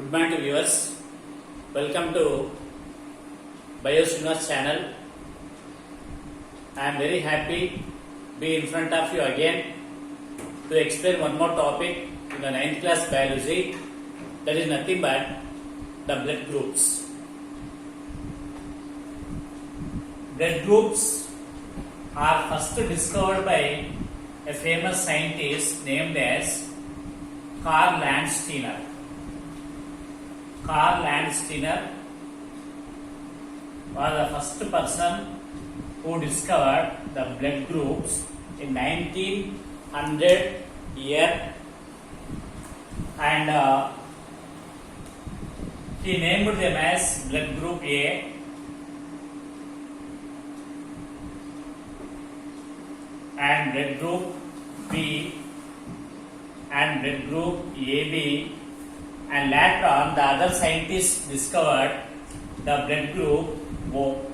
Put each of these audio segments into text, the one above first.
Good morning to viewers. Welcome to BioSuniverse channel. I am very happy to be in front of you again to explain one more topic in the 9th class biology, that is nothing but the blood groups. Blood groups are first discovered by a famous scientist named as Karl Landsteiner. Karl Landsteiner was the first person who discovered the blood groups in 1900 year, and he named them as blood group A and blood group B and blood group AB, and later on the other scientists discovered the blood group O.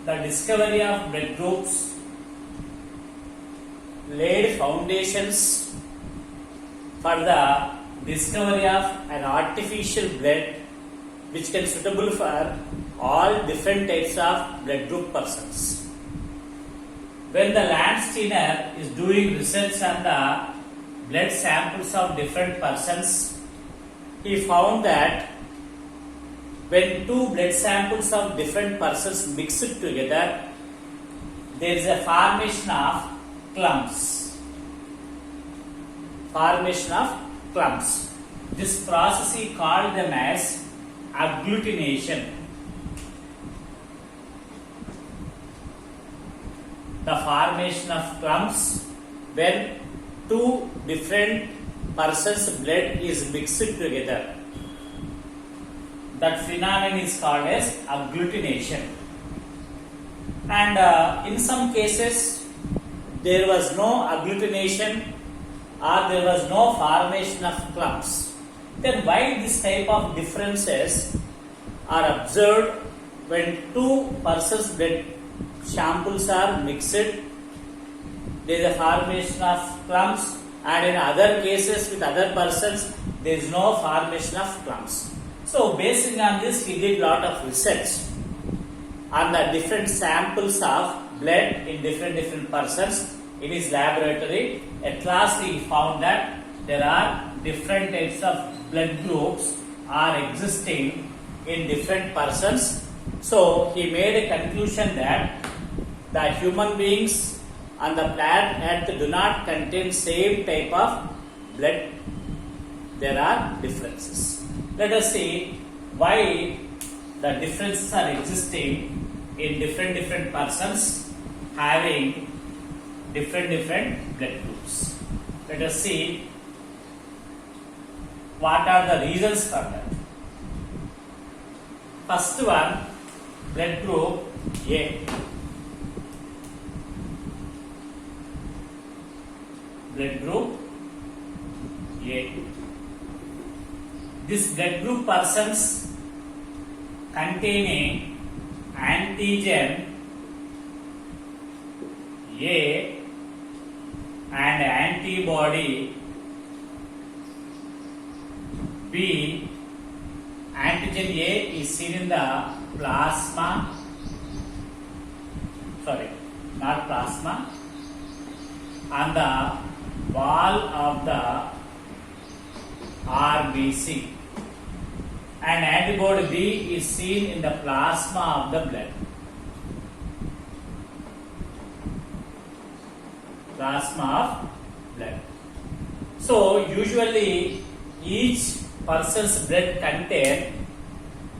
The discovery of blood groups laid foundations for the discovery of an artificial blood which can suitable for all different types of blood group persons. When the Landsteiner is doing research on the blood samples of different persons, he found that when two blood samples of different persons mixed together, there is a formation of clumps. Formation of clumps. This process he called them as agglutination. The formation of clumps when two different persons' blood is mixed together. That phenomenon is called as agglutination. And in some cases, there was no agglutination or there was no formation of clumps. Then why this type of differences are observed when two persons' blood samples are mixed? There is a formation of clumps, and in other cases with other persons there is no formation of clumps. So based on this, he did lot of research on the different samples of blood in different persons in his laboratory. At last he found that there are different types of blood groups are existing in different persons. So he made a conclusion that the human beings on the planet Earth do not contain same type of blood. There are differences. Let us see why the differences are existing in different persons having different blood groups. Let us see what are the reasons for that. First one, blood group A. Blood group A. This blood group persons containing antigen A and antibody B. Antigen A is seen in the plasma, on the wall of the RBC, and antibody B is seen in the plasma of the blood. Plasma of blood. So usually each person's blood contains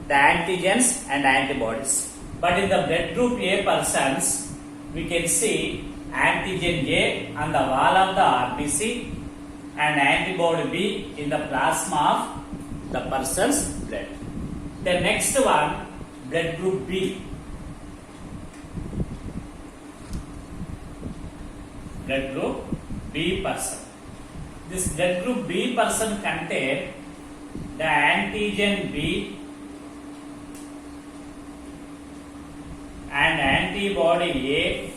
the antigens and antibodies, but in the blood group A persons we can see antigen A on the wall of the RBC and antibody B in the plasma of the person's blood. The next one, blood group B. Blood group B person. This blood group B person contains the antigen B and antibody A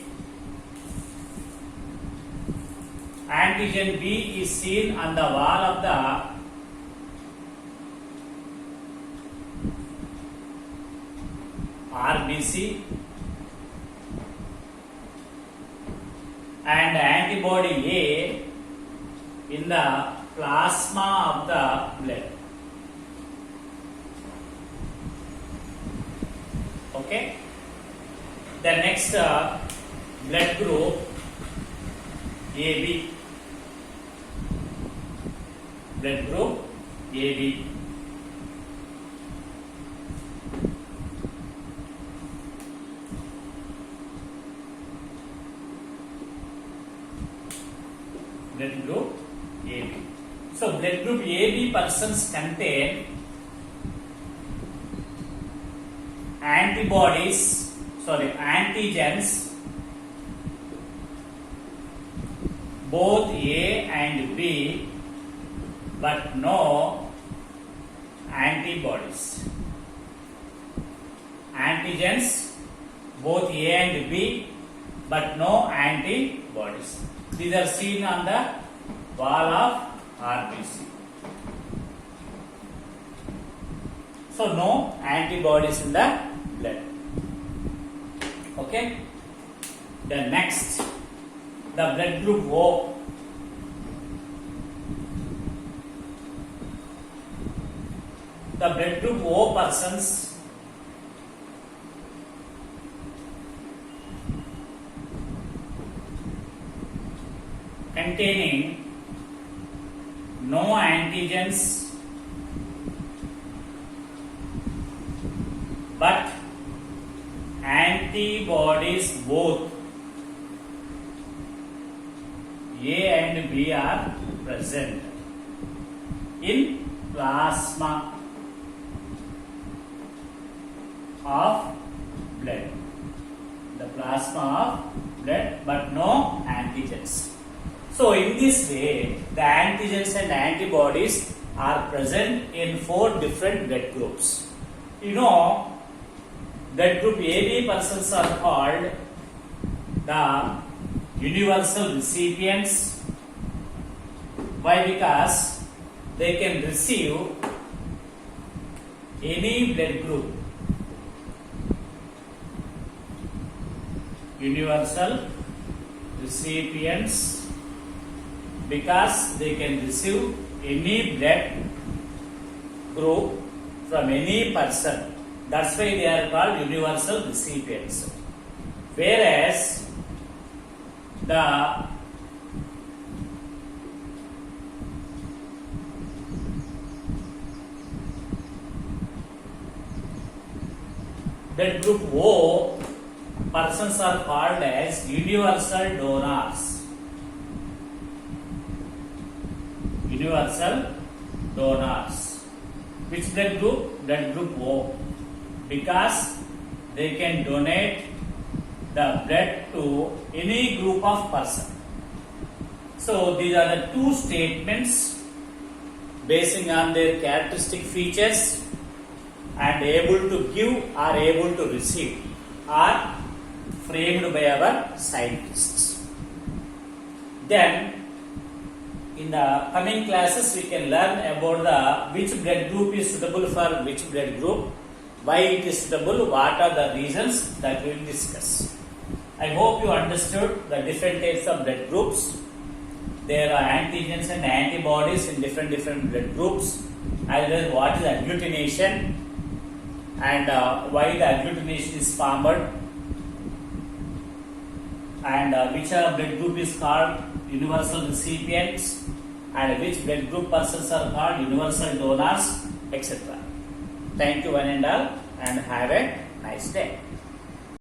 antigen B is seen on the wall of the RBC and antibody A in the plasma of the blood. Okay. The next blood group AB. Blood group AB. Blood group AB. So blood group AB persons contain antigens both A and B, but no antibodies. Antigens both A and B, but no antibodies. These are seen on the wall of RBC. So no antibodies in the blood. Okay. Then next, the blood group O. The blood group O persons containing no antigens but antibodies both A and B are present in plasma of blood. The plasma of blood, but no antigens. So in this way, the antigens and antibodies are present in 4 different blood groups. You know, blood group AB persons are called the universal recipients. Why? Because they can receive any blood group. Universal recipients because they can receive any blood group from any person. That's why they are called universal recipients. Whereas the blood group O persons are called as universal donors. Universal donors. Which blood group? Blood group O. Because they can donate the blood to any group of person. So these are the 2 statements basing on their characteristic features and able to give or able to receive are framed by our scientists. Then in the coming classes we can learn about the which blood group is suitable for which blood group, why it is suitable, what are the reasons that we will discuss. I hope you understood the different types of blood groups. There are antigens and antibodies in different blood groups, as well as what is agglutination and why the agglutination is formed, and which blood group is called universal recipients and which blood group persons are called universal donors, etc. Thank you one and all, and have a nice day.